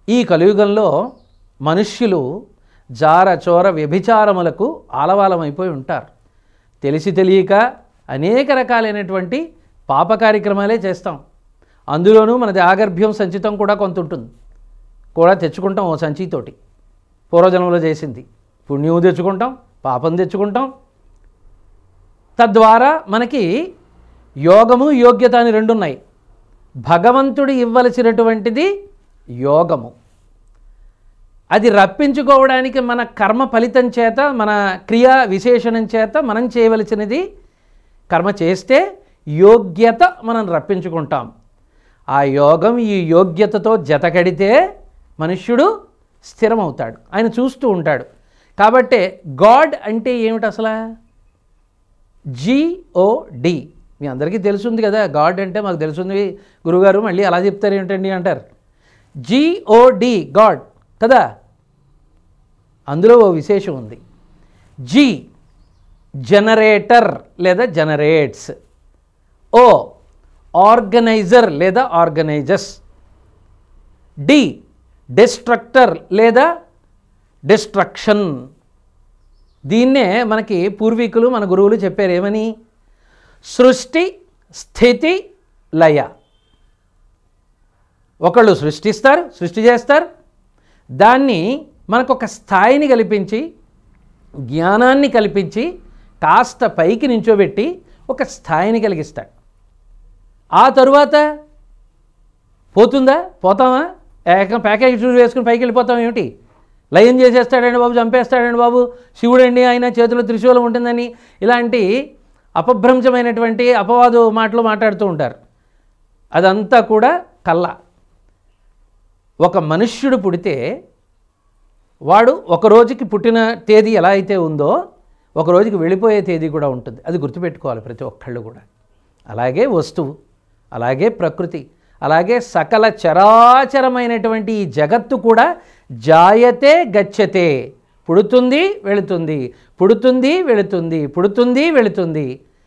ఈ కలియుగంలో మనుష్యులు జార చోర వ్యభిచారములకు ఆలవాలమైపోయి ఉంటారు. తెలిసి తెలియక అనేక రకాలైనటువంటి పాప కార్యక్రమాలే చేస్తాం. అందులోనూ మనది ఆగర్భ్యం సంచితం కూడా కొంత ఉంటుంది, కూడా తెచ్చుకుంటాం. ఓ సంచితోటి పూర్వజన్మలో చేసింది పుణ్యం తెచ్చుకుంటాం, పాపం తెచ్చుకుంటాం. తద్వారా మనకి యోగము యోగ్యత అని రెండు ఉన్నాయి. భగవంతుడు ఇవ్వలసినటువంటిది యోగము, అది రప్పించుకోవడానికి మన కర్మ ఫలితం చేత, మన క్రియా విశేషణం చేత మనం చేయవలసినది కర్మ చేస్తే యోగ్యత మనం రప్పించుకుంటాం. ఆ యోగం ఈ యోగ్యతతో జతకడితే మనుష్యుడు స్థిరమవుతాడు, ఆయన చూస్తూ ఉంటాడు. కాబట్టే గాడ్ అంటే ఏమిటి అసలు? GOD మీ అందరికీ తెలుసుంది కదా. గాడ్ అంటే మాకు తెలుసుంది గురుగారు, మళ్ళీ అలా చెప్తారు ఏమిటండి అంటారు. GOD గాడ్ కదా. అందులో ఓ విశేషం ఉంది. G జనరేటర్ లేదా జనరేట్స్, O ఆర్గనైజర్ లేదా ఆర్గనైజర్స్, D డిస్ట్రక్టర్ లేదా డిస్ట్రక్షన్. దీన్నే మనకి పూర్వీకులు మన గురువులు చెప్పారు ఏమని? సృష్టి స్థితి లయ. ఒకళ్ళు సృష్టిస్తారు, సృష్టి చేస్తారు, దాన్ని మనకు ఒక స్థాయిని కల్పించి, జ్ఞానాన్ని కల్పించి, కాస్త పైకి నించోబెట్టి ఒక స్థాయిని కలిగిస్తాడు. ఆ తరువాత పోతుందా? పోతామా? ప్యాకేజ్ చూసి వేసుకుని పైకి వెళ్ళిపోతాం ఏమిటి? లయం చేసేస్తాడండి బాబు, చంపేస్తాడండి బాబు, శివుడండి ఆయన చేతిలో త్రిశూలం ఉంటుందని ఇలాంటి అపభ్రంశమైనటువంటి అపవాదు మాటలు మాట్లాడుతూ ఉంటారు. అదంతా కూడా కళ్ళ. ఒక మనుష్యుడు పుడితే వాడు ఒక రోజుకి పుట్టిన తేదీ ఎలా అయితే ఉందో ఒక రోజుకి వెళ్ళిపోయే తేదీ కూడా ఉంటుంది. అది గుర్తుపెట్టుకోవాలి ప్రతి ఒక్కళ్ళు కూడా. అలాగే వస్తువు, అలాగే ప్రకృతి, అలాగే సకల చరాచరమైనటువంటి ఈ జగత్తు కూడా జాయతే గచ్చతే, పుడుతుంది వెళుతుంది, పుడుతుంది వెళుతుంది, పుడుతుంది వెళుతుంది.